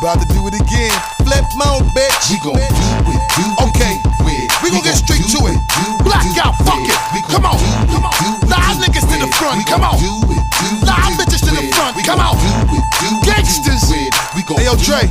about to do it again. Flip mode, bitch. We gon' do it. Okay, we gon' get straight to it. Blackout, fuck it. Come on. Live niggas to the front. Come on. Live bitches to the front. Come on. Gangsters. Hey, yo, Dre,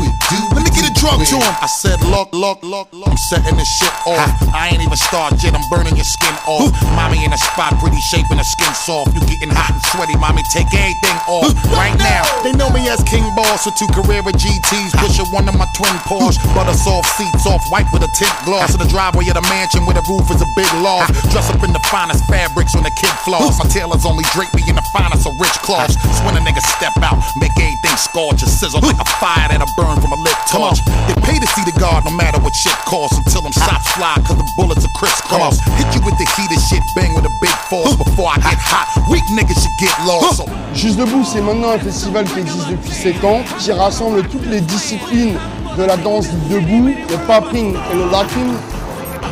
let me get a drug to him. I said, look, I'm setting this shit off. I ain't even started yet, I'm burning your skin off. Mommy in a spot, pretty shape and her skin soft. You getting hot and sweaty, mommy, take everything off. Right now, they know me as King Boss with 2 Carrera GTs. Pushing one of my twin Porsche, butter soft seats, off white with a tint gloss. In the driveway of the mansion where the roof is a big loft. Dress up in the finest fabrics on the kid floss. My tailors only drape me in the finest of rich cloths. So when a nigga step out, make everything scorch and sizzle like a fire that'll burn from a lit torch. They pay to see the guard no matter what shit costs, until them shots fly cause the bullets are crisscross. Hit you with the heated shit, bang with a big force. Before I get hot, weak niggas should get lost. Juste Debout, c'est maintenant un festival qui existe depuis 7 ans, qui rassemble toutes les disciplines de la danse debout, le popping et le locking,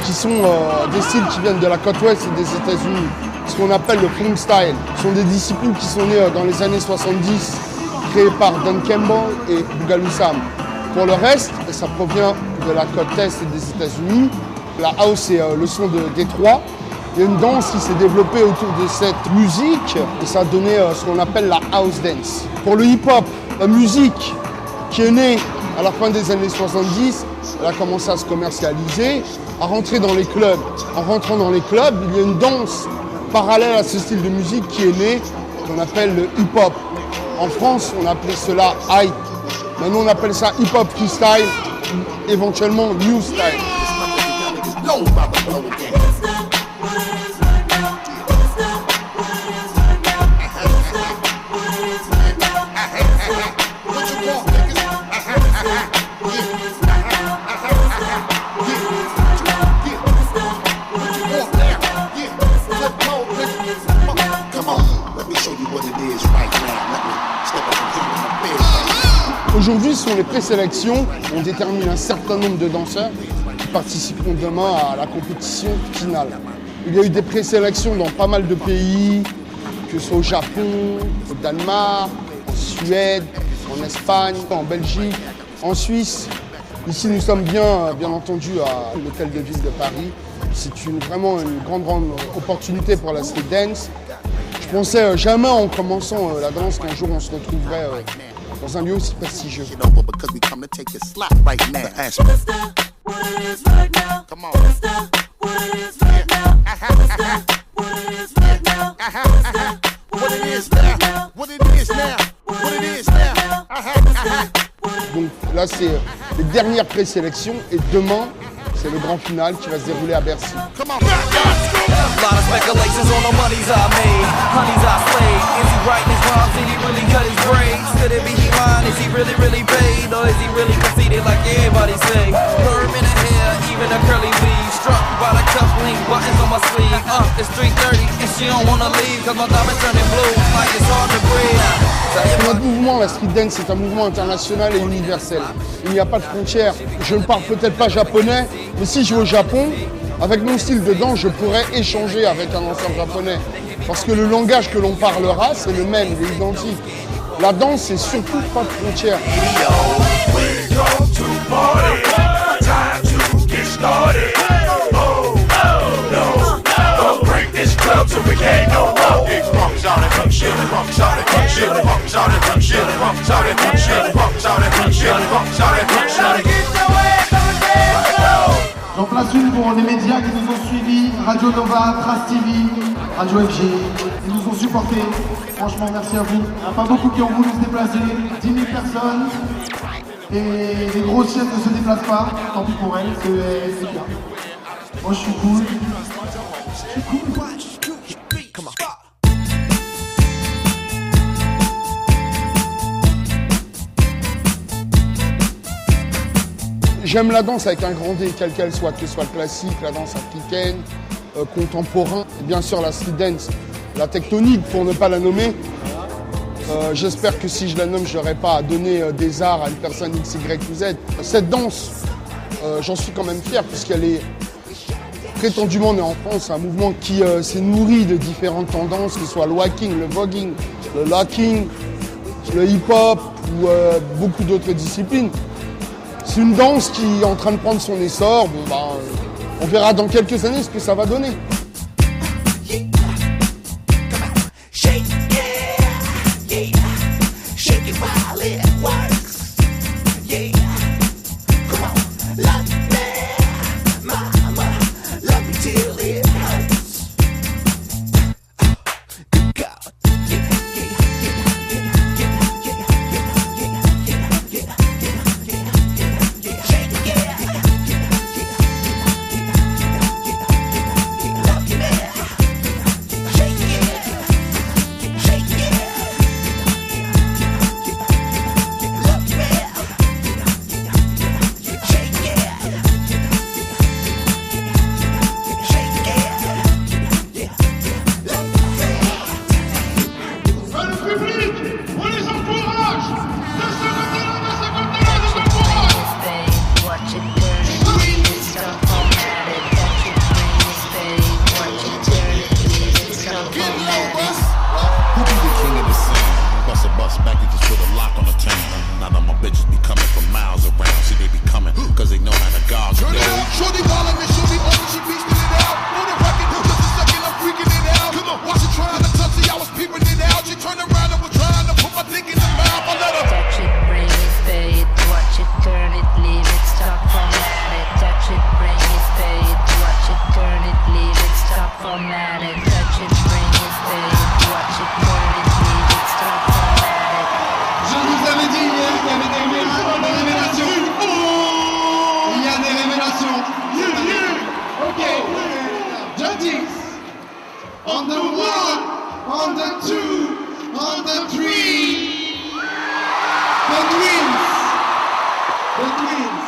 qui sont des styles qui viennent de la côte ouest et des États-Unis. Ce qu'on appelle le funk style. Ce sont des disciplines qui sont nées dans les années 70, créées par Don Campbell et Boogaloo Sam. Pour le reste, ça provient de la côte est des États-Unis. La house, c'est le son de Détroit. Il y a une danse qui s'est développée autour de cette musique et ça a donné ce qu'on appelle la house dance. Pour le hip-hop, la musique qui est née à la fin des années 70, elle a commencé à se commercialiser, à rentrer dans les clubs. En rentrant dans les clubs, il y a une danse parallèle à ce style de musique qui est né, qu'on appelle le hip-hop. En France, on appelait cela hype. Maintenant, on appelle ça hip-hop freestyle, éventuellement new style. Aujourd'hui, ce sont les présélections. On détermine un certain nombre de danseurs qui participeront demain à la compétition finale. Il y a eu des présélections dans pas mal de pays, que ce soit au Japon, au Danemark, en Suède, en Espagne, en Belgique, en Suisse. Ici, nous sommes bien entendu à l'Hôtel de Ville de Paris. C'est vraiment une grande opportunité pour la street dance. Je pensais jamais en commençant la danse qu'un jour on se retrouverait dans un lieu aussi prestigieux. Donc là, c'est les dernières présélections et demain, c'est le grand final qui va se dérouler à Bercy. A lot of speculations on the monies I made, honeys I slayed. Is he writing his rhymes? Did he really cut his braids? Could it be he lying? Is he really paid? Or is he really conceited like everybody say? Perm in the hair, even a curly weave. Struck by the cufflink, buttons on my sleeve. It's 3:30 and she don't wanna leave, cause my diamond turning blue, like it's hard to breathe. Notre mouvement, la street dance, c'est un mouvement international et universel. Il n'y a pas de frontières. Je ne parle peut-être pas japonais, mais si je vais au Japon, avec mon style de danse, je pourrais échanger avec un danseur japonais. Parce que le langage que l'on parlera, c'est le même, il est identique. La danse, c'est surtout pas de frontières. J'en place une pour les médias qui nous ont suivis, Radio Nova, Trace TV, Radio FG, ils nous ont supportés. Franchement, merci à vous. Il n'y en a pas beaucoup qui ont voulu se déplacer, 10 000 personnes. Et les grosses chaînes ne se déplacent pas, tant pis pour elles, c'est bien. Moi je suis cool. J'aime la danse avec un grand D, quelle qu'elle soit, que ce soit le classique, la danse africaine, contemporain, et bien sûr la street dance, la tectonique pour ne pas la nommer. J'espère que si je la nomme, je n'aurai pas à donner des arts à une personne X, Y ou Z. Cette danse, j'en suis quand même fier puisqu'elle est prétendument née en France, un mouvement qui s'est nourri de différentes tendances, que ce soit le walking, le voguing, le locking, le hip-hop ou beaucoup d'autres disciplines. C'est une danse qui est en train de prendre son essor. Bon, bah, on verra dans quelques années ce que ça va donner. On the one, on the two, on the three. The twins.